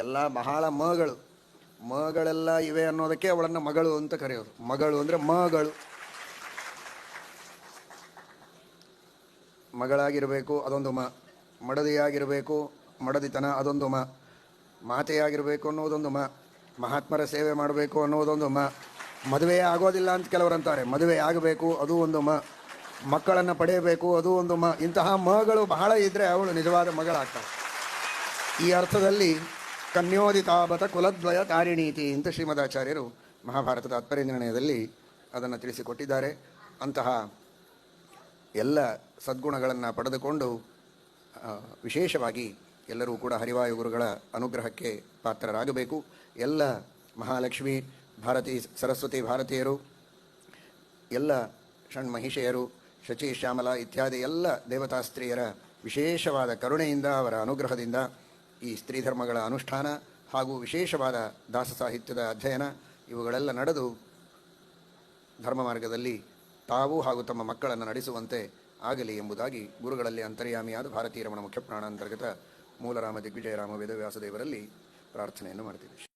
ಎಲ್ಲ ಬಹಳ ಮಗಳೆಲ್ಲ ಇವೆ ಅನ್ನೋದಕ್ಕೆ ಅವಳನ್ನು ಮಗಳು ಅಂತ ಕರೆಯೋರು. ಮಗಳು ಅಂದರೆ ಮಗಳು, ಮಗಳಾಗಿರಬೇಕು ಅದೊಂದು ಮಡದಿಯಾಗಿರಬೇಕು, ಮಡದಿತನ ಅದೊಂದು ಮಾತೆಯಾಗಿರಬೇಕು ಅನ್ನೋದೊಂದು ಮಹಾತ್ಮರ ಸೇವೆ ಮಾಡಬೇಕು ಅನ್ನೋದೊಂದು ಮದುವೆ ಆಗೋದಿಲ್ಲ ಅಂತ ಕೆಲವರು ಅಂತಾರೆ, ಮದುವೆ ಆಗಬೇಕು ಅದು ಒಂದು ಮಕ್ಕಳನ್ನು ಪಡೆಯಬೇಕು ಅದು ಒಂದು ಇಂತಹ ಮಗಳು ಬಹಳ ಇದ್ದರೆ ಅವಳು ನಿಜವಾದ ಮಗಳಾಗ್ತಾಳೆ. ಈ ಅರ್ಥದಲ್ಲಿ ಕನ್ಯೋದಿತಾಬತ ಕುಲದ್ವಯ ತಾರಿಣೀತಿ ಅಂತ ಶ್ರೀಮದಾಚಾರ್ಯರು ಮಹಾಭಾರತದ ತಾತ್ಪರ್ಯ ನಿರ್ಣಯದಲ್ಲಿ ಅದನ್ನು ತಿಳಿಸಿಕೊಟ್ಟಿದ್ದಾರೆ. ಅಂತಹ ಎಲ್ಲ ಸದ್ಗುಣಗಳನ್ನು ಪಡೆದುಕೊಂಡು ವಿಶೇಷವಾಗಿ ಎಲ್ಲರೂ ಕೂಡ ಹರಿವಾಯು ಗುರುಗಳ ಅನುಗ್ರಹಕ್ಕೆ ಪಾತ್ರರಾಗಬೇಕು. ಎಲ್ಲ ಮಹಾಲಕ್ಷ್ಮಿ ಭಾರತಿ ಸರಸ್ವತಿ ಭಾರತೀಯರು, ಎಲ್ಲ ಷಣ್ಮಹಿಷೆಯರು, ಶಚಿ ಶ್ಯಾಮಲ ಇತ್ಯಾದಿ ಎಲ್ಲ ದೇವತಾ ಸ್ತ್ರೀಯರ ವಿಶೇಷವಾದ ಕರುಣೆಯಿಂದ, ಅವರ ಅನುಗ್ರಹದಿಂದ ಈ ಸ್ತ್ರೀ ಧರ್ಮಗಳ ಅನುಷ್ಠಾನ ಹಾಗೂ ವಿಶೇಷವಾದ ದಾಸ ಸಾಹಿತ್ಯದ ಅಧ್ಯಯನ ಇವುಗಳೆಲ್ಲ ನಡೆದು ಧರ್ಮ ಮಾರ್ಗದಲ್ಲಿ ತಾವು ಹಾಗೂ ತಮ್ಮ ಮಕ್ಕಳನ್ನು ನಡೆಸುವಂತೆ ಆಗಲಿ ಎಂಬುದಾಗಿ ಗುರುಗಳಲ್ಲಿ ಅಂತರ್ಯಾಮಿಯಾದ ಭಾರತೀಯ ರಮಣ ಮುಖ್ಯ ಪ್ರಾಣಾಂತರ್ಗತ ಮೂಲರಾಮ ದಿಗ್ವಿಜಯರಾಮ ವೇದವ್ಯಾಸದೇವರಲ್ಲಿ ಪ್ರಾರ್ಥನೆಯನ್ನು ಮಾಡ್ತೀವಿ.